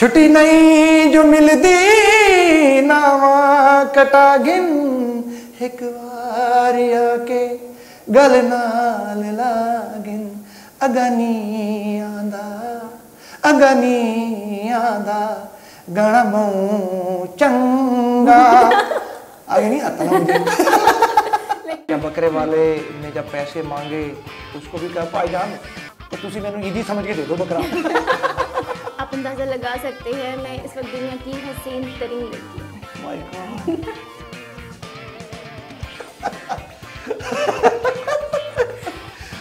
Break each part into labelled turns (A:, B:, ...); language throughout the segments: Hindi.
A: छुट्टी नहीं जो मिलदी नावा कटा गिन एक बार आके गल नाल लागिन अगनी आंदा गाना मऊ चंगा आगे नहीं आता ना मुझे। बकरे वाले ने जब पैसे मांगे उसको भी कहा भाईजान तो तुसी मैंने ईदी समझ के दे दो बकरा।
B: आप अंदाजा लगा सकते हैं मैं इस वक्त दुनिया की हसीन तरीन लड़की हूं।
A: My God.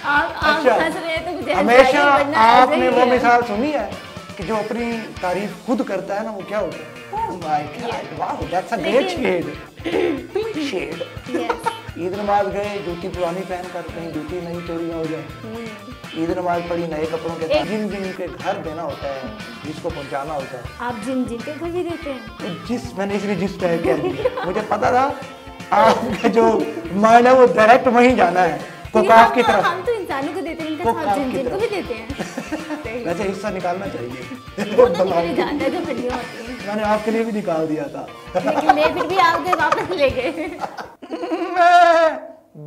B: आप हंस रहे हैं तो मुझे
A: हमेशा आपने वो मिसाल सुनी है कि जो अपनी तारीफ खुद करता है ना वो क्या होता है? Oh my God, wow, that's a great shade. Eid नमाज गए जूती पुरानी पहन कर कहीं जूती नहीं चोरी ना हो जाए। ईद नमाज पढ़ी नए कपड़ों के साथ जिन जिन के घर देना होता है जिसको पहुंचाना होता है। आप
B: जिन जिन के घर भी देते हैं?
A: मैंने इसलिए जिस पे कह दिया मुझे पता था आपका जो माइंड है वो डायरेक्ट वहीं जाना है कोकाफ की तरफ।
B: हम तो इंसानों को देते हैं इनका साथ जिन जिन को भी देते हैं।
A: वैसे हिस्सा निकालना चाहिए।
B: वो तो मुझे जानता है जो हड्डियां होती हैं।
A: मैंने आपके लिए भी निकाल दिया था
B: लेकिन मैं फिर भी आपके वापस ले गए।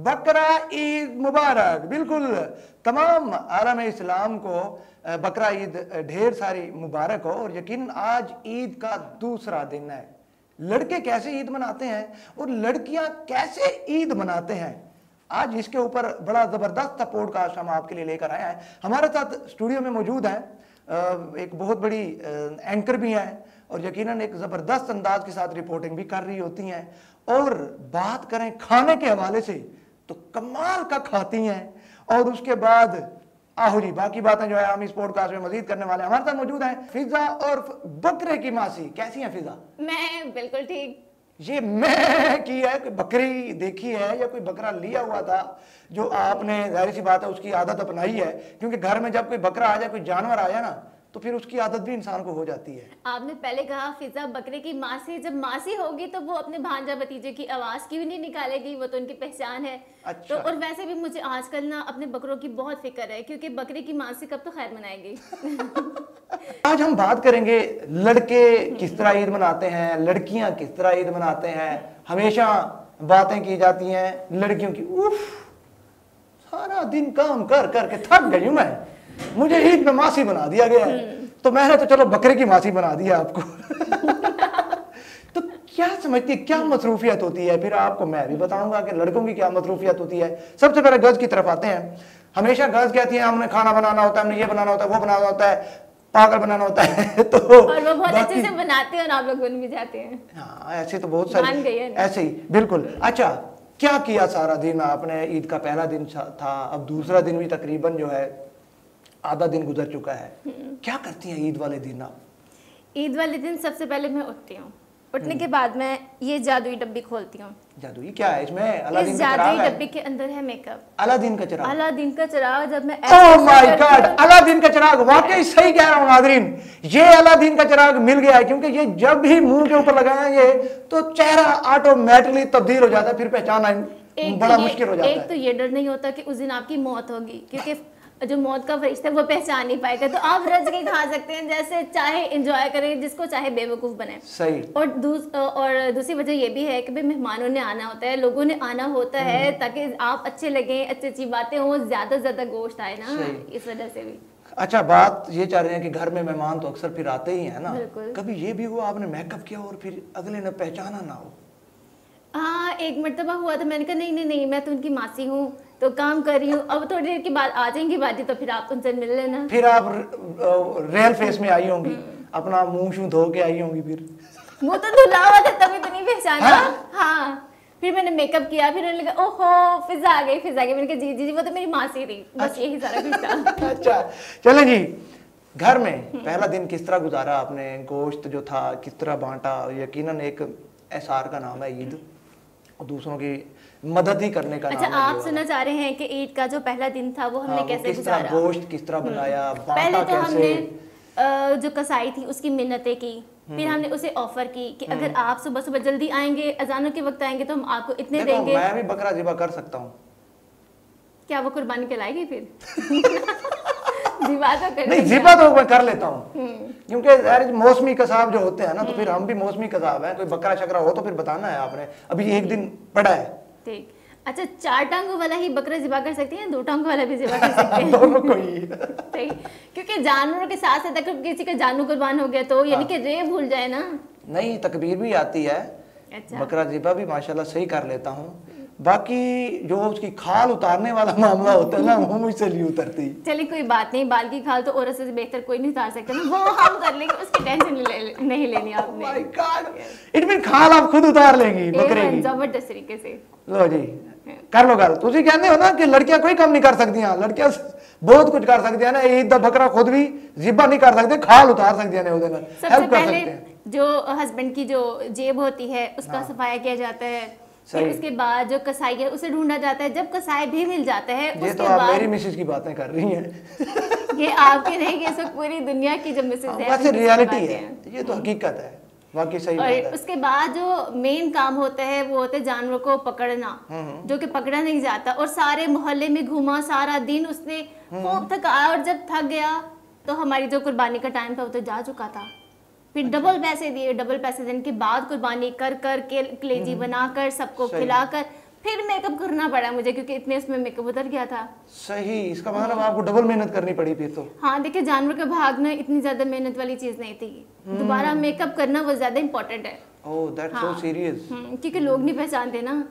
A: बकरा ईद मुबारक। बिल्कुल तमाम आलम इस्लाम को बकरा ईद ढेर सारी मुबारक हो। और यकीन आज ईद का दूसरा दिन है। लड़के कैसे ईद मनाते हैं और लड़कियां कैसे ईद मनाते हैं आज इसके ऊपर बड़ा जबरदस्त पॉडकास्ट हम आपके लिए लेकर आए हैं। हमारे साथ स्टूडियो में मौजूद है एक बहुत बड़ी एंकर भी हैं और यकीनन एक ज़बरदस्त अंदाज के साथ रिपोर्टिंग भी कर रही होती हैं। और बात करें खाने के हवाले से तो कमाल का खाती हैं। और उसके बाद आहो जी बाकी बातें जो है हम इस पॉडकास्ट में मजीद करने वाले हैं। हमारे साथ मौजूद है फिजा और बकरे की मासी। कैसी हैं फिजा?
B: मैं बिल्कुल ठीक।
A: ये मैं की है कोई बकरी देखी है या कोई बकरा लिया हुआ था जो आपने जाहिर सी बात है उसकी आदत अपनाई है? क्योंकि घर में जब कोई बकरा आ जाए कोई जानवर आ जाए ना तो फिर उसकी आदत भी इंसान को हो जाती है।
B: आपने पहले कहा फिजा बकरे की मासी। जब मासी होगी तो वो अपने भांजा भतीजे की आवाज की भी नहीं निकालेगी, वो तो उनकी पहचान है।
A: अच्छा।
B: तो और वैसे भी मुझे आजकल ना अपने बकरों की बहुत फिक्र है क्योंकि बकरे की मासी कब तो खैर मनाएगी।
A: आज हम बात करेंगे लड़के किस तरह ईद मनाते हैं, लड़कियां किस तरह ईद मनाते हैं। हमेशा बातें की जाती हैं लड़कियों की। उफ सारा दिन काम कर करके थक गई हूं मैं, मुझे ईद में मासी बना दिया गया है तो मैंने तो चलो बकरे की मासी बना दिया आपको। तो क्या समझती है क्या मसरूफियत होती है? फिर आपको मैं भी बताऊंगा कि लड़कों की क्या मसरूफियत होती है। सबसे पहले गर्ल्स की तरफ आते हैं। हमेशा गर्ल्स कहती हैं हमने खाना बनाना होता है, हमने ये बनाना होता है, वो बनाना होता है, पागल बनाना होता है। तो
B: और वो बहुत अच्छे से बनाते हैं और आप लोग बन भी जाते हैं।
A: हाँ ऐसे तो बहुत सारे ऐसे ही बिल्कुल। अच्छा क्या किया सारा दिन आपने? ईद का पहला दिन था, अब दूसरा दिन भी तकरीबन जो है आधा दिन गुजर चुका है। क्या करती हैं ईद वाले दिन आप?
B: ईद वाले दिन सबसे पहले मैं उठती हूँ। उठने के बाद मैं ये जादुई डब्बी खोलती हूँ।
A: जादुई क्या है इसमें? अलादीन
B: का चिराग है। जादुई डब्बी के अंदर है मेकअप।
A: अलादीन का चिराग?
B: अलादीन का चिराग। जब मैं
A: ओह माय गॉड अलादीन का चिराग वाकई सही कह रहा हूँ नाज़रीन, ये अलादीन का चिराग मिल गया है क्योंकि ये जब भी मुंह के ऊपर लगाएंगे तो चेहरा ऑटोमेटिकली तब्दील हो जाता है, फिर पहचानना बड़ा मुश्किल हो जाता है।
B: एक तो ये डर नहीं होता कि उस दिन आपकी मौत होगी क्योंकि जो मौत का फरिश्ता है वो पहचान नहीं पाएगा, तो आप रज के खा सकते हैं जैसे चाहे एंजॉय करें, जिसको चाहे बेवकूफ बने।
A: सही।
B: और दूसरी वजह ये भी है कि भाई मेहमानों ने आना होता है, लोगों ने आना होता है ताकि आप अच्छे लगे, अच्छी अच्छी बातें हो, ज्यादा ज्यादा गोश्त आए ना, इस वजह से भी।
A: अच्छा बात ये चाह रहे हैं कि घर में मेहमान तो अक्सर फिर आते ही हैं ना, कभी ये भी हुआ आपने मेकअप किया और फिर अगले ने पहचाना ना हो?
B: हाँ एक मरतबा हुआ था। मैंने कहा नहीं मैं तो उनकी मासी हूँ तो काम कर रही हूँ, अब थोड़ी देर के बाद आ जाएंगी बाजी तो फिर आप उनसे मिल लेना।
A: फिर आप रियल फेस में आई होंगी, अपना मुंह शू धो के आई होंगी। फिर
B: मुंह तो धुला हुआ था तभी तो नहीं पहचाना। हाँ फिर मैंने मेकअप किया, फिर मैंने लगा ओहो फिजा आ गई। मैंने कहा जी वो तो मेरी मासी थी, बस यही सारा कुछ था। अच्छा
A: चले जी, घर में पहला दिन किस तरह गुजारा आपने? गोश्त जो था किस तरह बांटा? यकीनन एक एहसार का नाम है ईद और दूसरों की मदद ही करने का नाम है।
B: अच्छा आप सुनना चाह रहे हैं कि ईद का जो पहला दिन था वो हमने कैसे गुजारा?
A: गोश्त किस तरह बनाया,
B: पहले तो हमने जो कसाई थी उसकी मिन्नतें की, फिर हमने उसे ऑफर की कि अगर आप सुबह सुबह जल्दी आएंगे, अजानों के वक्त आएंगे तो हम आपको इतने देंगे।
A: मैं भी बकरा ज़िबा कर सकता हूँ।
B: क्या वो कुर्बानी कहलाएगी फिर? ज़िबा तो कर
A: नहीं, ज़िबा तो मैं कर लेता हूँ, क्योंकि यार मौसमी कसाब जो होते हैं ना, तो फिर हम भी मौसमी कसाब हैं। कोई बकरा शकरा हो तो फिर बताना है आपने, अभी एक दिन पड़ा है।
B: ठीक। अच्छा, 4 टांगों वाला ही बकरा ज़िबा कर सकती हैं, 2 टांगों वाला भी ज़िबा कर सकते हैं?
A: दोनों को ही।
B: ठीक, क्योंकि जानवरों के साथ साथ अगर किसी का जानू कुर्बान हो गया तो यानी कि रे भूल जाए ना।
A: नहीं, तकबीर भी आती है।
B: अच्छा।
A: बकरा ज़िबा भी माशाल्लाह सही कर लेता हूँ। बाकी जो उसकी खाल उतारने वाला मामला होता है ना, वो मुझसे नहीं उतरती।
B: चलिए कोई बात नहीं, बाल की खाल तो औरत से बेहतर कोई नहीं उतार सकता ना, वो हम कर लेंगे, उसकी टेंशन नहीं लेनी आपने।
A: माय गॉड, इट मीन खाल आप खुद उतार लेंगी बकरे की?
B: जबरदस्त तरीके से।
A: लो जी, कर लो गल। तुसी कहते हो ना कि लड़कियां कोई काम नहीं कर सकती, लड़कियां बहुत कुछ कर सकती है ना। ईद दा बकरा खुद भी ज़िबा नहीं कर सकते, खाल उतार सकती है, ਉਹਦੇ ਨਾਲ
B: सबसे
A: हेल्प कर
B: पहले
A: सकते हैं।
B: जो हस्बैंड की जो जेब होती है उसका सफाया किया जाता है, फिर उसके बाद जो कसाई है उसे ढूंढा जाता है। जब कसाई भी मिल जाता है,
A: ये
B: उसके
A: तो आप
B: बाद
A: मेरी मिसेज की बातें कर रही हैं।
B: ये आपके नहीं, ये सब पूरी दुनिया की जो मिसेज है
A: वैसे
B: उनकी
A: रियलिटी
B: बातें
A: है,
B: हैं।
A: ये तो हकीकत है, वाकई सही बात
B: और
A: है।
B: उसके बाद जो मेन काम होता है वो होता है जानवरों को पकड़ना, जो कि पकड़ा नहीं जाता। और सारे मोहल्ले में घूमा, सारा दिन उसने खूब थकाया, और जब थक गया तो हमारी जो कुर्बानी का टाइम था वो तो जा चुका था। फिर डबल पैसे दिए, डबल पैसे देने के बाद कुर्बानी कर कर के कलेजी बनाकर सबको खिलाकर फिर मेकअप करना पड़ा मुझे, क्योंकि इतने उसमें मेकअप उतर गया था।
A: सही, इसका मतलब आपको डबल मेहनत करनी पड़ी फिर तो।
B: हाँ देखिए, जानवर का भागना इतनी ज्यादा मेहनत वाली चीज नहीं थी, दोबारा मेकअप करना वो ज्यादा इम्पोर्टेंट है।
A: Oh that's so serious.
B: क्योंकि लोग नहीं पहचानते ना,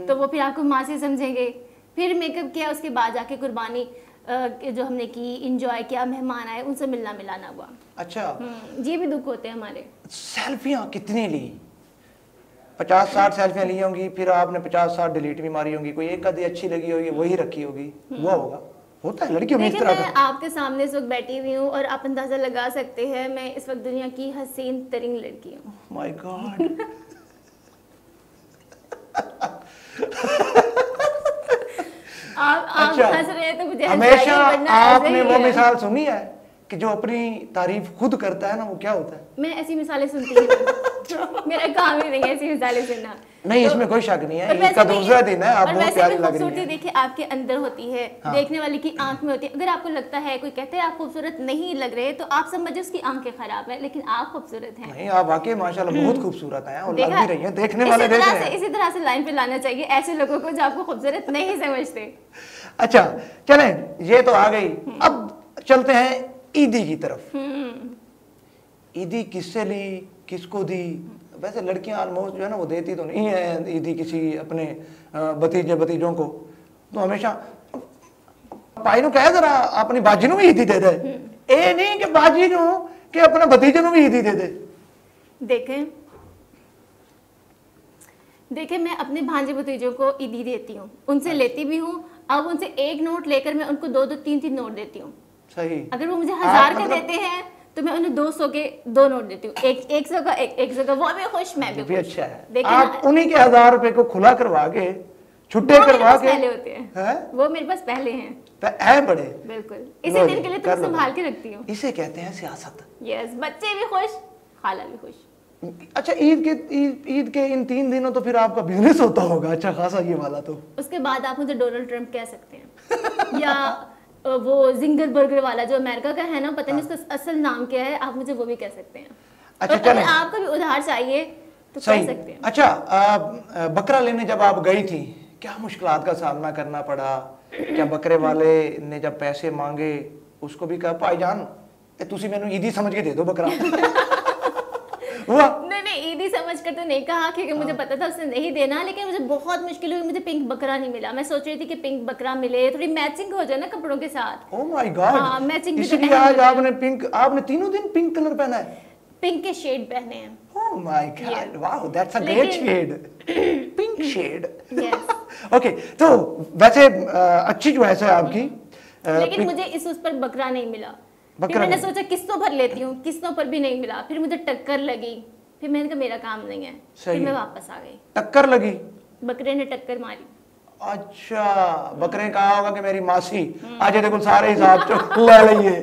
B: तो वो फिर आपको माँ से समझेंगे। फिर मेकअप किया, उसके बाद जाके कुर्बानी जो हमने की, इंजॉय किया, मेहमान आए, उनसे मिलना मिलाना हुआ।
A: अच्छा,
B: ये भी दुख होते हैं हमारे।
A: सेल्फियां कितनी ली? 50-60 सेल्फियां ली होंगी, फिर आपने 50-60 डिलीट भी मारी होंगी, कोई एक आधी अच्छी लगी होगी वही रखी होगी, हुआ होगा। होता है लड़कियों में इस
B: देखिए,
A: तरह
B: मैं
A: का।
B: आपके सामने इस वक्त बैठी हुई हूँ और आप अंदाजा लगा सकते हैं मैं इस वक्त दुनिया की हसीन तरीन लड़की हूँ।
A: My God.
B: आप
A: अच्छा,
B: हंस रहे हैं तो मुझे
A: हमेशा
B: हंसाइए, वरना ऐसे
A: आपने
B: ही
A: वो
B: है।
A: मिसाल सुनी है कि जो अपनी तारीफ खुद करता है ना, वो क्या होता है?
B: मैं ऐसी मिसालें सुनती हूँ, मेरा काम ही नहीं है ऐसी मिसालें सुनना।
A: नहीं, इसमें कोई शक नहीं है,
B: और
A: इसका
B: वैसे भी-
A: दूसरा दिन है, आप
B: और
A: बहुत
B: वैसे
A: प्यारी
B: भी
A: लग रही
B: खूबसूरती
A: हैं।
B: देखिए आपके अंदर होती है, देखने वाले की आंख में होती है। अगर आपको लगता है, कोई कहते हैं आप खूबसूरत नहीं लग रहे, तो आप समझिए उसकी आंखें खराब है, लेकिन आप खूबसूरत हैं।
A: नहीं, आप वाकई माशाल्लाह बहुत खूबसूरत हैं और लग
B: देखा?
A: भी रही हैं, देखने वाले देख रहे हैं।
B: इसी तरह से लाइन पे लाना चाहिए ऐसे लोगों को जो आपको खूबसूरत नहीं समझते।
A: अच्छा चलें, ये तो आ गई, अब चलते हैं ईदी की तरफ। ईदी किससे ली, किसको दी? वैसे लड़कियां ऑलमोस्ट जो है ना वो देती तो नहीं है ईदी किसी अपने भतीजे भतीजों को, तो हमेशा भाई नु कहे जरा अपनी बाजी नु भी ईदी दे दे, ये नहीं कि बाजी नु कि अपने भतीजे नु भी ईदी दे दे।
B: देखें मैं अपने भांजे भतीजों को ईदी देती हूँ, उनसे लेती भी हूँ। अब उनसे एक नोट लेकर मैं उनको 2-2 3-3 नोट देती हूँ।
A: सही।
B: अगर वो मुझे 1000 का
A: मतलब
B: देते हैं तो मैं उन्हें 200 के 2 नोट देती हूँ, एक 100 का, एक 100 का, वो भी खुश, मैं भी
A: भी
B: खुश।
A: अच्छा है।
B: देखिए
A: आप उन्हीं के 1000 रुपए को खुला करवा के, छुट्टे करवा के,
B: पहले होते हैं,
A: हैं?
B: वो मेरे पास पहले हैं,
A: है बड़े।
B: बिल्कुल। इसी दिन के लिए तो संभाल के रखती हूँ।
A: इसे कहते हैं सियासत।
B: यस, बच्चे भी खुश, खाला भी खुश।
A: अच्छा, ईद के इन 3 दिनों तो फिर आपका बिजनेस होता होगा अच्छा खासा ये वाला तो।
B: उसके बाद आप मुझे डोनाल्ड ट्रंप कह सकते हैं या वो जिंगर बर्गर वाला जो अमेरिका का है ना, पता नहीं उसका असल नाम क्या है, आप मुझे वो भी कह सकते हैं।
A: अच्छा,
B: और अगर
A: चलें।
B: आपको भी उधार चाहिए तो कह
A: सही।
B: सकते हैं।
A: अच्छा, बकरा लेने जब आप गई थी, क्या मुश्किलात का सामना करना पड़ा? क्या बकरे वाले ने जब पैसे मांगे उसको भी कहा भाईजान तुसी मैनू ईदी समझ के दे दो बकरा? हुआ?
B: नहीं, ईदी समझ कर तो नहीं कहा, क्योंकि मुझे पता था उसने नहीं देना, लेकिन मुझे बहुत मुश्किल हुई, मुझे पिंक बकरा नहीं मिला। मैं सोच रही थी कि पिंक बकरा मिले, थोड़ी मैचिंग हो जाए ना कपड़ों के साथ।
A: ओह माय गॉड,
B: हाँ, मैचिंग भी तो
A: इसलिए
B: अहम
A: आज
B: होता है।
A: आपने तीनों दिन पिंक कलर पहना है?
B: पिंक के शेड पहने हैं।
A: Oh my god, wow that's a great
B: लेकिन-
A: shade, pink shade.
B: Yes.
A: Okay, तो वैसे अच्छी चॉइस है आपकी।
B: लेकिन मुझे उस पर बकरा नहीं मिला। फिर
A: बकरा
B: मैंने
A: नहीं।
B: सोचा किस्तों पर लेती हूँ, किस्तों पर भी नहीं मिला। फिर मुझे टक्कर लगी, फिर मैंने कहा मेरा काम नहीं है,
A: सही।
B: फिर मैं वापस आ गई।
A: टक्कर लगी?
B: बकरे ने टक्कर मारी।
A: अच्छा, बकरे कहा होगा कि मेरी मासी आज देखो सारे हिसाब ले लिए,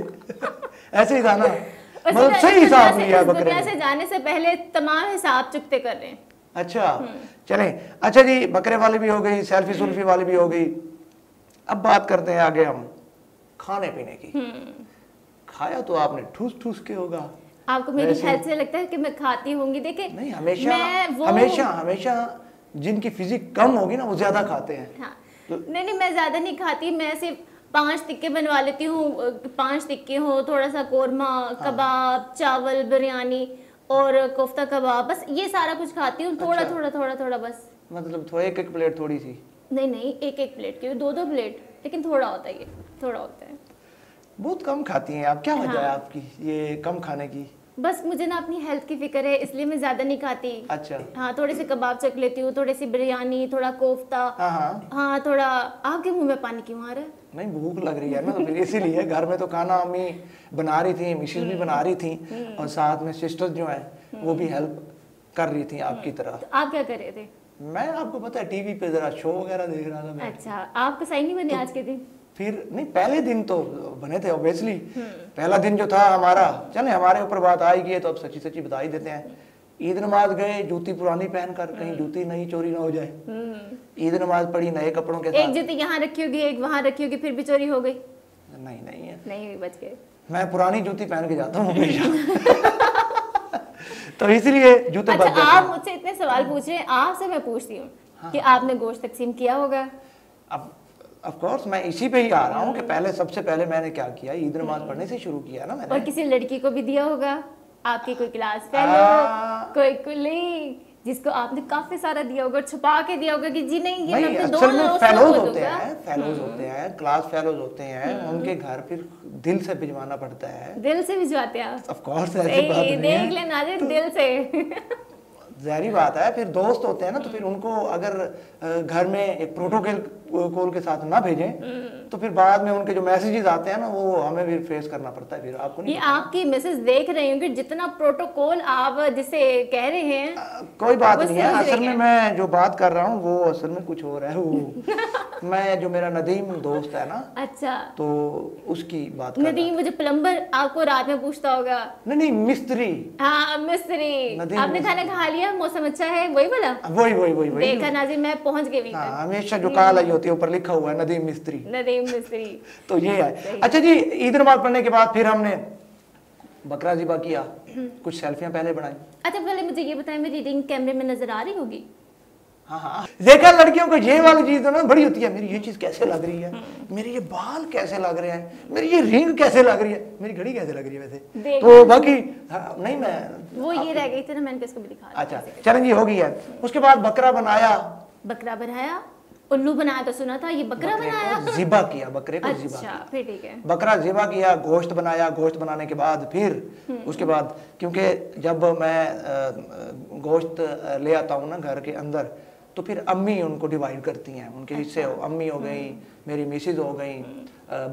A: ऐसे ही था ना, मतलब सही हिसाब लिया बकरे
B: दुनिया
A: ने।
B: से जाने से पहले तमाम हिसाब चुकते कर रहे हैं।
A: अच्छा चलें, अच्छा जी, बकरे वाली भी हो गई, सेल्फी सुल्फी वाली भी हो गई। अब बात करते हैं आगे हम खाने पीने की। खाया तो आपने ठूस ठूस के होगा।
B: आपको मेरी हेल्थ से लगता है कि मैं खाती होंगी? देखिए
A: नहीं, हमेशा हमेशा जिनकी फिजिक कम होगी ना वो ज्यादा खाते हैं।
B: हाँ, नहीं मैं ज्यादा नहीं खाती, मैं सिर्फ 5 टिक्के बनवा लेती हूँ, 5 टिक्के हो, थोड़ा सा कोरमा, कबाब, चावल, बिरयानी और कोफ्ता कबाब, बस ये सारा कुछ खाती हूँ। थोड़ा
A: अच्छा।
B: थोड़ा थोड़ा थोड़ा बस।
A: मतलब थोड़ा एक एक प्लेट थोड़ी सी?
B: नहीं एक एक प्लेट क्यों, 2 प्लेट, लेकिन थोड़ा होता है, ये थोड़ा होता है।
A: बहुत कम खाती हैं आप, क्या वजह है आपकी ये कम खाने की?
B: बस मुझे ना अपनी हेल्थ की फिक्र है, इसलिए मैं ज्यादा नहीं खाती।
A: अच्छा।
B: हाँ, थोड़े से कबाब चख लेती हूँ, थोड़ी सी बिरयानी, थोड़ा कोफ्ता। हाँ थोड़ा। आपके मुंह में पानी क्यों आ रहा है?
A: नहीं, भूख लग रही है ना, तो फिर इसीलिए। घर में तो खाना अम्मी बना रही थी, मिसेज भी बना रही थी, और साथ में सिस्टर्स जो है वो भी हेल्प कर रही थी आपकी तरह।
B: तो आप क्या कर रहे थे?
A: मैं, आपको पता है, टीवी पे जरा शो वगैरह देख रहा था मैं।
B: अच्छा, आपका सही नहीं बने आज के दिन?
A: फिर नहीं, पहले दिन तो बने थे ऑब्वियसली। पहला दिन जो था हमारा, चले हमारे ऊपर बात आएगी है तो अब सच्ची सच्ची बता ही देते हैं। ईद नमाज गए, जूती पुरानी पहनकर, कहीं जूती नई चोरी ना हो जाए। ईद नमाज पढ़ी नए कपड़ों के साथ।
B: एक जूती यहाँ रखी होगी, एक वहाँ रखी होगी, फिर भी चोरी हो गई?
A: नहीं है,
B: नहीं बच गए।
A: मैं पुरानी जूती पहन के जाता हूँ हमेशा। तो इसलिए जूते बच जाते हैं।
B: आप मुझसे इतने सवाल पूछ रहे हैं, आपसे मैं पूछती हूँ कि आपने गोश्त तकसीम किया होगा?
A: अब ऑफ कोर्स मैं इसी पे ही आ रहा हूँ कि पहले, सबसे पहले मैंने क्या किया, ईद नमाज पढ़ने से शुरू किया ना मैंने।
B: और किसी लड़की को भी दिया होगा? आपकी कोई क्लास फेलो, कोई कुलीग, जिसको आपने काफी सारा दिया होगा, छुपा के दिया होगा कि जी नहीं ये मैं अपने
A: असल में फेलोज होते
B: दूंगा।
A: हैं, फेलोज होते हैं, क्लास फेलोज होते हैं, उनके घर फिर दिल से भिजवाना पड़ता है।
B: दिल से भिजवाते हैं?
A: ऑफ कोर्स, ऐसी बात नहीं है।
B: देख लेना दिल से।
A: जाहिर बात है, फिर दोस्त होते हैं ना, तो फिर उनको अगर घर में एक प्रोटोकॉल के साथ ना भेजें तो फिर बाद में उनके जो मैसेजेस आते हैं ना वो हमें भी फेस करना पड़ता है। फिर आपको नहीं,
B: ये आपकी मैसेज देख रही हूँ कि जितना प्रोटोकॉल आप जिसे कह रहे हैं
A: कोई बात नहीं है। असल में मैं जो बात कर रहा हूँ वो असल में कुछ और है। वो मैं जो मेरा नदीम दोस्त है ना,
B: अच्छा,
A: तो उसकी बात कर
B: नदीम, वो जो प्लम्बर आपको रात में पूछता होगा?
A: नहीं, मिस्त्री।
B: हाँ मिस्त्री। आपने खाना खा लिया, मौसम अच्छा है, वही बोला?
A: वही
B: देखा नाज़िम, मैं पहुंच गई।
A: हाँ, हमेशा जो काल आई होती है ऊपर लिखा हुआ है नदीम मिस्त्री।
B: नदीम मिस्त्री।
A: तो ये है। अच्छा जी, ईद नमाज पढ़ने के बाद फिर हमने बकरा ज़िबा किया, कुछ सेल्फियां पहले बनाई।
B: अच्छा, पहले मुझे ये बताएं, मेरी रिंग कैमरे में नजर आ रही होगी?
A: हाँ, देखा लड़कियों को ये वाली चीज तो ना बड़ी होती है, मेरी ये चीज कैसे लग रही है, मेरे ये बाल कैसे लग रहे हैं, मेरी ये रिंग कैसे लग रही है, मेरी घड़ी कैसे लग रही है वैसे। तो बाकी नहीं, मैं
B: वो ये रह गई थी ना, मैंने इसको भी दिखा।
A: अच्छा चलें जी, हो गई है। उसके बाद बकरा बनाया।
B: बकरा बनाया? उल्लू बनाया तो सुना था, ये बकरा बनाया?
A: ज़िबा किया, बकरे को ज़िबा किया।
B: फिर ठीक है।
A: बकरा ज़िबा किया, गोश्त बनाया। गोश्त बनाने के बाद फिर उसके बाद, क्योंकि जब मैं गोश्त ले आता हूँ ना घर के अंदर, तो फिर अम्मी उनको डिवाइड करती हैं, उनके हिस्से। अम्मी हो गई, मेरी मिसेज हो गई,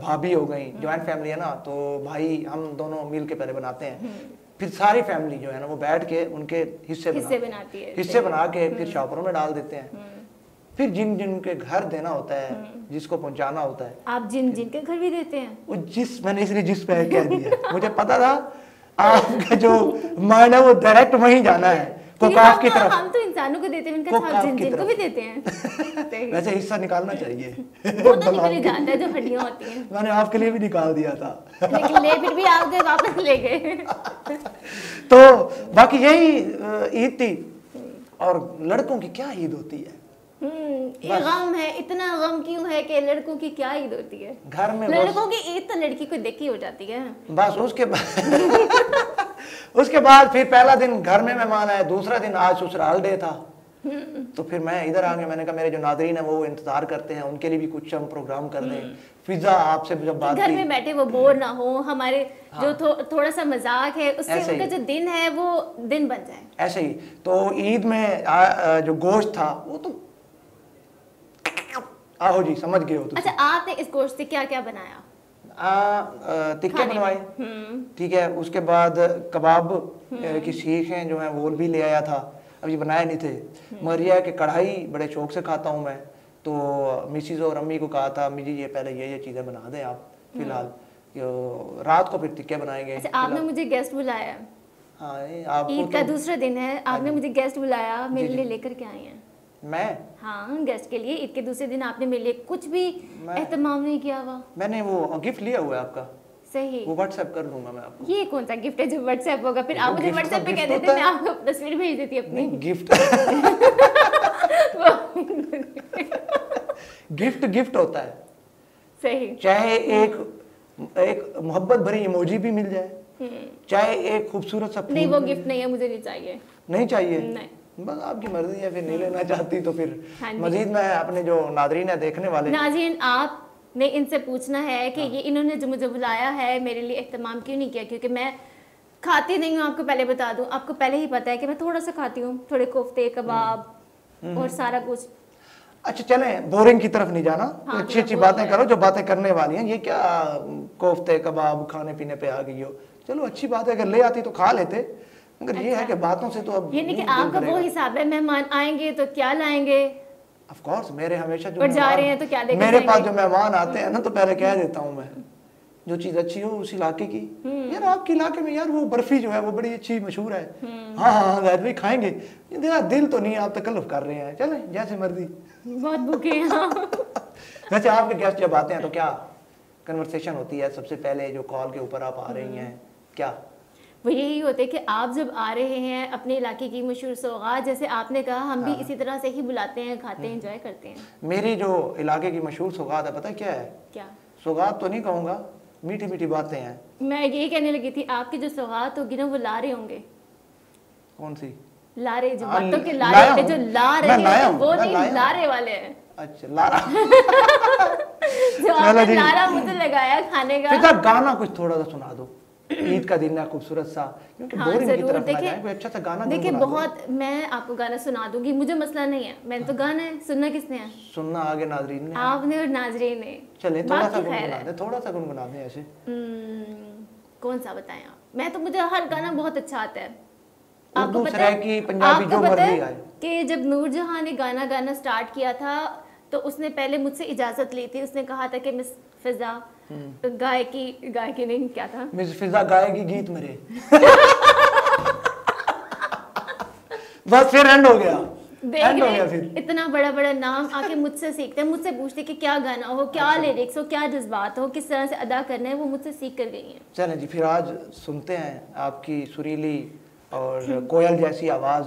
A: भाभी हो गई, जॉइंट फैमिली है ना, तो भाई हम दोनों मिल के पहले बनाते हैं। फिर सारी फैमिली जो है ना वो बैठ के उनके हिस्से बनाती है, हिस्से बना के फिर शॉपरों में डाल देते हैं। फिर जिन जिन के घर देना होता है, जिसको पहुंचाना होता है।
B: आप जिन जिन के घर भी देते हैं?
A: वो जिस, मैंने इसलिए जिस पे कह दिया, मुझे पता था आपका जो माइंड है वो डायरेक्ट वहीं जाना है, कोकाफ की तरफ।
B: हम तो इंसानों को देते हैं, उनका जिन जिन को भी देते हैं।
A: वैसे हिस्सा निकालना चाहिए।
B: वो तो निकल जाता है जो हड्डियां होती हैं।
A: मैंने आपके लिए भी निकाल दिया था,
B: लेकिन ले फिर भी आप गए, वापस ले गए।
A: तो बाकी यही ईद थी। और लड़कों की क्या ईद होती है?
B: ये गम है, इतना गम क्यों है कि लड़कों की क्या ईद होती है
A: घर में?
B: लड़कों की ईद तो लड़की को देखी हो जाती है
A: बस। उसके बाद उसके बाद फिर पहला दिन घर में मेहमान आए, दूसरा दिन आज ससुराल डे था। तो फिर मैं इधर आ गया, मैंने कहा मेरे जो नादरीन है वो इंतजार करते हैं, उनके लिए भी कुछ हम प्रोग्राम कर दें। फिजा आपसे जब बात
B: घर में बैठे वो बोर ना हो, हमारे जो थोड़ा सा मजाक है उससे उनका जो दिन है वो दिन बन जाए। ऐसे
A: ही तो ईद में जो गोश्त था वो तो आहो जी, समझ गए हो तुम।
B: अच्छा, आपने इस गोश्त से क्या क्या बनाया?
A: टिक्के बनवाए, ठीक है। उसके बाद कबाब की सीखें जो है वो भी ले आया था, अभी बनाए नहीं थे। मरिया के कढ़ाई बड़े शौक से खाता हूँ मैं, तो मिसिज और अम्मी को कहा था, अम्मी जी ये पहले ये चीज़ें बना दें आप फिलहाल, रात को फिर टिक्के बनाएंगे।
B: अच्छा, आपने मुझे गेस्ट बुलाया?
A: हाँ, आप
B: ईद का दूसरा दिन है, आपने मुझे गेस्ट बुलाया, मेरे लिए लेकर के आए हैं?
A: मैं?
B: हाँ, गेस्ट के लिए ईद के दूसरे दिन आपने मेरे लिए कुछ भी एहतमाम नहीं किया हुआ।
A: मैंने वो गिफ्ट लिया हुआ है आपका।
B: सही।
A: वो व्हाट्सएप कर दूंगा मैं आपको।
B: ये कौन सा गिफ्ट है जो व्हाट्सएप होगा? फिर आप मुझे
A: गिफ्ट
B: व्हाट्सएप पे
A: का
B: कह
A: गिफ्ट
B: देते,
A: होता
B: मैं
A: है।
B: आपको तस्वीर भेज देती अपनी।
A: नहीं गिफ्ट गिफ्ट गिफ्ट होता है।
B: सही।
A: चाहे एक मोहब्बत भरी इमोजी भी मिल जाए, चाहे एक खूबसूरत सा फूल।
B: नहीं वो गिफ्ट नहीं है, मुझे नहीं चाहिए।
A: नहीं चाहिए?
B: नहीं।
A: बस आपकी मर्जी है, फिर नहीं लेना चाहती तो फिर
B: हाँ जी।
A: मजीद मैं अपने जो नादरीन है देखने वाले,
B: नाज़रीन आपने इनसे पूछना है कि ये इन्होंने जो मुझे बुलाया है मेरे लिए एहतमाम क्यों नहीं किया, क्योंकि मैं खाती नहीं हूँ। आपको पहले बता दूं, आपको पहले ही पता है कि मैं थोड़ा सा खाती हूँ, थोड़े कोफ्ते कबाब और सारा कुछ।
A: अच्छा चलें बोरिंग की तरफ नहीं जाना,
B: हाँ,
A: अच्छी अच्छी
B: थोड़ा
A: बातें करो जो बातें करने वाली हैं। ये क्या कोफ्ते कबाब खाने पीने पे आ गई हो? चलो अच्छी बात है, अगर ले आती तो खा लेते, मगर ये है कि बातों से तो अब
B: ये नहीं कि
A: नहीं दिल
B: आपका वो
A: करेगा।
B: हिसाब है, मेहमान आएंगे तो क्या लाएंगे
A: ऑफ कोर्स मेरे हमेशा जो
B: और जा
A: मेहमान-
B: रहे हैं तो क्या देके
A: मेरे पास
B: जाएंगे?
A: जो मेहमान आते हैं ना तो पहले कह देता हूँ मैं, जो चीज अच्छी हो उस इलाके की। यार आपके इलाके में यार वो बर्फी जो है वो बड़ी अच्छी मशहूर है। हाँ हाँ जाहिद भाई खाएंगे। ये दिल तो नहीं है, आप तकल्लुफ कर रहे हैं, चले जैसे मर्जी।
B: बहुत भूखे हैं हाँ।
A: वैसे आपके गेस्ट जब आते हैं तो क्या कन्वर्सेशन होती है? सबसे पहले जो कॉल के ऊपर आप आ रही हैं क्या?
B: वो यही होते कि आप जब आ रहे हैं अपने इलाके की मशहूर सौगात, जैसे आपने कहा, हम भी इसी तरह से ही बुलाते हैं, खाते हैं, एंजॉय करते हैं।
A: मेरी जो इलाके की मशहूर सौगात है पता है क्या है?
B: क्या?
A: सौगात तो नहीं कहूँगा, मीठी मीठी बातें हैं।
B: मैं यही कहने लगी थी, आपकी जो सौगात होगी ना वो लारे होंगे।
A: कौन सी?
B: लारे जो
A: हाँ,
B: बातों के
A: लाया
B: लारे होते,
A: हूँ।
B: जो ला
A: मैं
B: रहे
A: लाया
B: होते,
A: हूँ,
B: वो
A: मैं
B: नहीं,
A: लाया हूँ।
B: लारे वाले हैं।
A: अच्छा लारा।
B: जो
A: चलो
B: आपने
A: जी।
B: लारा मुझे लगाया खाने का।
A: फिजा गाना कुछ थोड़ा सा सुना दो, ईद का दिन है खूबसूरत सा, क्योंकि
B: हाँ
A: बोरिंग की
B: जरूर।
A: तरफ ना जाए, कोई अच्छा सा गाना
B: देखिए
A: गुनगुना दो।
B: बहुत, मैं आपको गाना सुना दूंगी, मुझे मसला नहीं है, मैंने तो गाना है, सुनना किसने है?
A: सुनना आगे नाजरीन ने,
B: आपने और नाजरीन ने।
A: चले थोड़ा सा
B: बाकी खैर
A: गुनगुना
B: है।
A: दे, थोड़ा सा गुनगुना दे ऐसे।
B: कौन सा बताएं आप? मैं तो, मुझे हर गाना बहुत अच्छा आता है।
A: उर्दू सराइकी पंजाबी जो मर्जी आए।
B: कि जब नूरजहां ने गाना गाना स्टार्ट किया था तो उसने पहले मुझसे इजाजत ली थी, उसने कहा था कि मिस फिजा गायकी नहीं, क्या था?
A: मिस फिजा गाएगी गीत मेरे। बस फिर एंड हो गया,
B: देख
A: एंड हो
B: रहे
A: गया
B: हैं,
A: फिर।
B: इतना बड़ा बड़ा नाम आके मुझसे सीखते हैं, मुझसे पूछते हैं कि क्या गाना हो, क्या लिरिक्स हो, क्या जज्बात हो, किस तरह से अदा करना है, वो मुझसे सीख कर गई हैं।
A: चलें जी फिर आज सुनते हैं आपकी सुरीली और कोयल जैसी आवाज।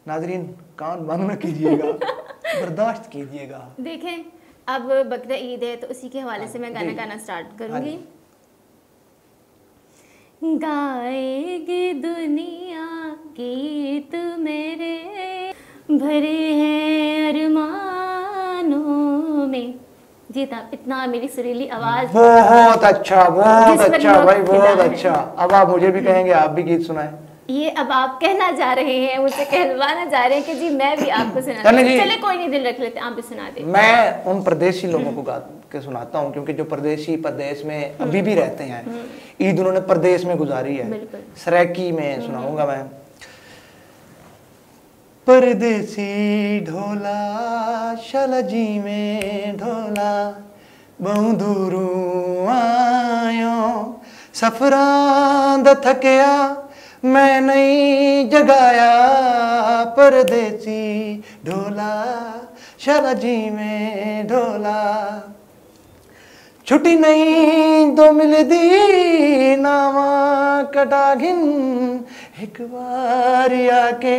A: नाजरीन कान बंद न कीजिएगा, बर्दाश्त कीजिएगा।
B: देखें अब बकरा ईद है तो उसी के हवाले से मैं गाना
A: जी।
B: गाना स्टार्ट
A: हाँ
B: करूंगी। गाएगी दुनिया गीत मेरे, भरे हैं अरमानों में। जी था, इतना मेरी सुरीली आवाज।
A: बहुत अच्छा, बहुत
B: जिस पर
A: अच्छा
B: लोग
A: भाई, बहुत
B: फिदा हैं।
A: अच्छा। अब आप मुझे भी कहेंगे आप भी गीत सुनाएं।
B: ये अब आप कहना जा रहे हैं, मुझसे कहलवाना जा रहे हैं कि जी मैं भी आपको सुना
A: चलें जी।
B: चले कोई नहीं, दिल रख लेते, आप भी सुना दे।
A: मैं उन परदेसी लोगों को गा के सुनाता हूँ, क्योंकि जो परदेसी परदेश में अभी भी रहते हैं, ईद उन्होंने परदेश में गुजारी है।
B: बिल्कुल।
A: सराइकी में सुनाऊंगा मैं। परदेसी ढोला शलजी में ढोला, बहु दूरू आयो सफरां दा थकिया मैं नहीं जगाया। परदेसी ढोला शलजी में ढोला, छुट्टी नहीं तो मिलदी नावा कटागिन, एक बार आके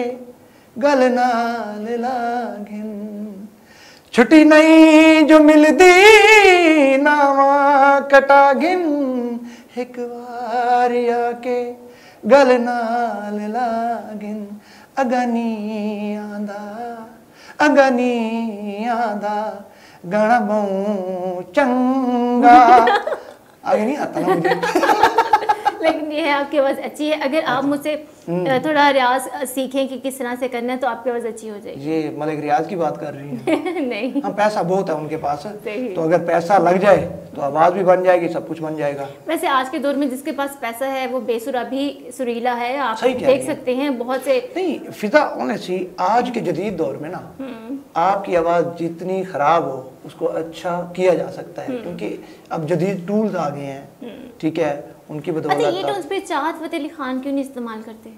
A: गल नाल लागिन। छुट्टी नहीं जो मिलदी नावा कटागिन, एक बार आके गल नाल लागिन। अगनी आंदा गाना बहु चंगा। आगे नहीं आता ना मुझे।
B: लेकिन ये है आपकी आवाज़ अच्छी है। अगर आप मुझसे थोड़ा रियाज सीखें कि किस तरह से करना है तो आपकी आवाज़ अच्छी हो जाएगी।
A: ये मलिक रियाज की बात कर रही है?
B: नहीं,
A: हाँ पैसा बहुत है उनके पास,
B: सही।
A: तो अगर पैसा लग जाए तो आवाज भी बन जाएगी, सब कुछ बन जाएगा।
B: वैसे आज के दौर में जिसके पास पैसा है वो बेसुरा भी सुरीला है, आप
A: सही कह
B: देख
A: रही हैं।
B: सकते हैं बहुत से।
A: नहीं फिजा ऑनेस्टली आज के जदीद दौर में ना आपकी आवाज जितनी खराब हो उसको अच्छा किया जा सकता है, क्योंकि अब जदीद टूल्स आ गए हैं, ठीक है, उनकी
B: अच्छा, ये
A: बदौलत।
B: टूल्स पे चाहत फतेह अली खान क्यों नहीं इस्तेमाल करते?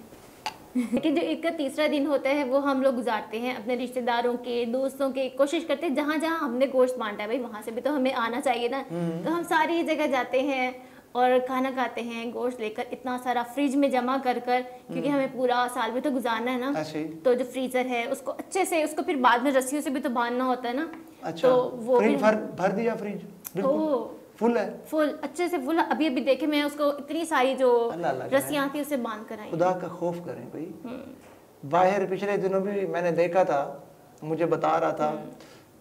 B: लेकिन जो ईद का तीसरा दिन होता है वो हम लोग गुजारते हैं अपने रिश्तेदारों के, दोस्तों के, कोशिश करते हैं जहाँ जहाँ हमने गोश्त बांटा है भाई वहाँ से भी तो हमें आना चाहिए ना। तो हम सारी जगह जाते हैं और खाना खाते हैं गोश्त लेकर इतना सारा फ्रिज में जमा कर कर, क्योंकि हमें पूरा साल भी तो गुजारना है ना।
A: ऐसे ही।
B: तो जो फ्रीजर है उसको अच्छे से, उसको फिर बाद में रस्सियों से भी तो बांधना होता है ना।
A: अच्छा,
B: तो वो
A: फ्रिज भर दिया फ्रिज बिल्कुल फुल है,
B: फुल अच्छे से फुल। अभी अभी देखे मैं उसको, इतनी सारी जो
A: अल्लाह अल्लाह
B: रस्सियां थी उसे बांध कर आई।
A: खुदा का खौफ करें भाई। बाहर पिछले दिनों भी मैंने देखा था, मुझे बता रहा था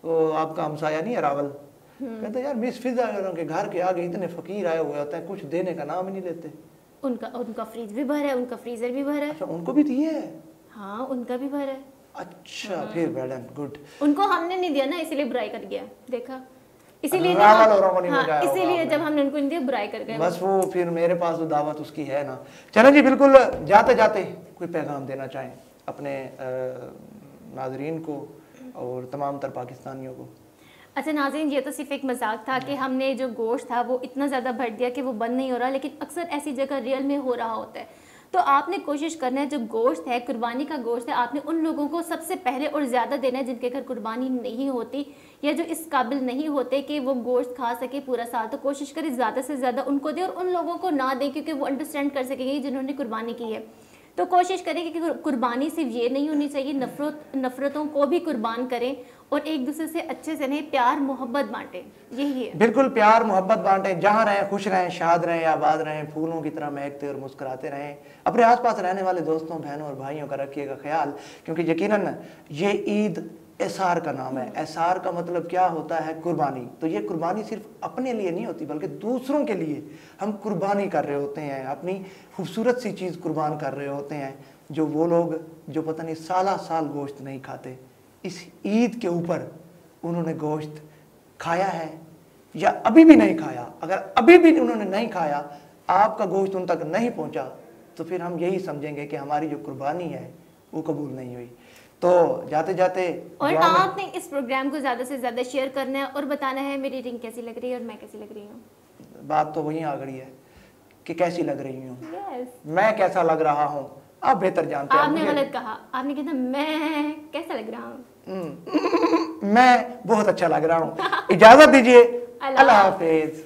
A: तो आपका हमसाया नहीं है रावल, कहते यार मिस फिजा के घर के आगे इतने फकीर आए हुए होते हैं, कुछ देने का नाम ही नहीं लेते।
B: उनका फ्रिज भी भर है, उनका फ्रीजर भी भर है।
A: अच्छा, उनको भी दिए है?
B: हाँ, उनका भी भर है।
A: अच्छा, फिर वेल एंड गुड।
B: उनको हमने नहीं दिया ना, इसीलिए बुराई कर गया, देखा, इसीलिए इसीलिए जब हमने उनको नहीं दिया बुराई कर गए।
A: बस वो फिर मेरे पास तो दावत उसकी है ना। चलो जी, बिल्कुल जाते जाते कोई पैगाम देना चाहें अपने नाजरीन को और तमाम तर पाकिस्तानियों को?
B: अच्छा नाज़रीन, ये तो सिर्फ एक मजाक था कि हमने जो गोश्त था वो इतना ज़्यादा भर दिया कि वो बंद नहीं हो रहा, लेकिन अक्सर ऐसी जगह रियल में हो रहा होता है। तो आपने कोशिश करना है, जो गोश्त है कुर्बानी का गोश्त है, आपने उन लोगों को सबसे पहले और ज़्यादा देना है जिनके घर कुर्बानी नहीं होती या जो इस काबिल नहीं होते कि वो गोश्त खा सके पूरा साल। तो कोशिश करें ज़्यादा से ज़्यादा उनको दें और उन लोगों को ना दें, क्योंकि वो अंडरस्टैंड कर सकेंगे जिन्होंने कुर्बानी की है। तो कोशिश करें कि कुर्बानी सिर्फ ये नहीं होनी चाहिए, नफरतों को भी कुर्बान करें और एक दूसरे से अच्छे से नहीं, प्यार मोहब्बत बांटें, यही है।
A: बिल्कुल, प्यार मोहब्बत बांटें, जहाँ रहें खुश रहें, शाद रहें, आबाद रहें, फूलों की तरह महकते और मुस्कुराते रहें। अपने आसपास रहने वाले दोस्तों, बहनों और भाइयों का रखिएगा ख्याल, क्योंकि यकीनन ये ईद एसार का नाम है। एसार का मतलब क्या होता है? कुर्बानी। तो ये कुर्बानी सिर्फ अपने लिए नहीं होती, बल्कि दूसरों के लिए हम कुर्बानी कर रहे होते हैं, अपनी खूबसूरत सी चीज़ कुर्बान कर रहे होते हैं। जो वो लोग जो पता नहीं साल गोश्त नहीं खाते, इस ईद के ऊपर उन्होंने गोश्त खाया है या अभी भी नहीं खाया। अगर अभी भी उन्होंने नहीं खाया, आपका गोश्त उन तक नहीं पहुंचा, तो फिर हम यही समझेंगे कि हमारी जो कुर्बानी है वो कबूल नहीं हुई। तो जाते जाते
B: और आपने इस प्रोग्राम को ज़्यादा से ज़्यादा शेयर करना है और बताना है मेरी रिंग कैसी लग रही है और मैं कैसी लग रही हूँ।
A: बात तो वहीं आ गई है कि कैसी लग रही हूँ।
B: yes.
A: मैं कैसा लग रहा हूँ आप बेहतर जानते हैं।
B: आपने गलत कहा, आपने कहा मैं कैसा लग रहा हूँ।
A: मैं बहुत अच्छा लग रहा हूँ। इजाजत दीजिए, अल्लाह हाफिज।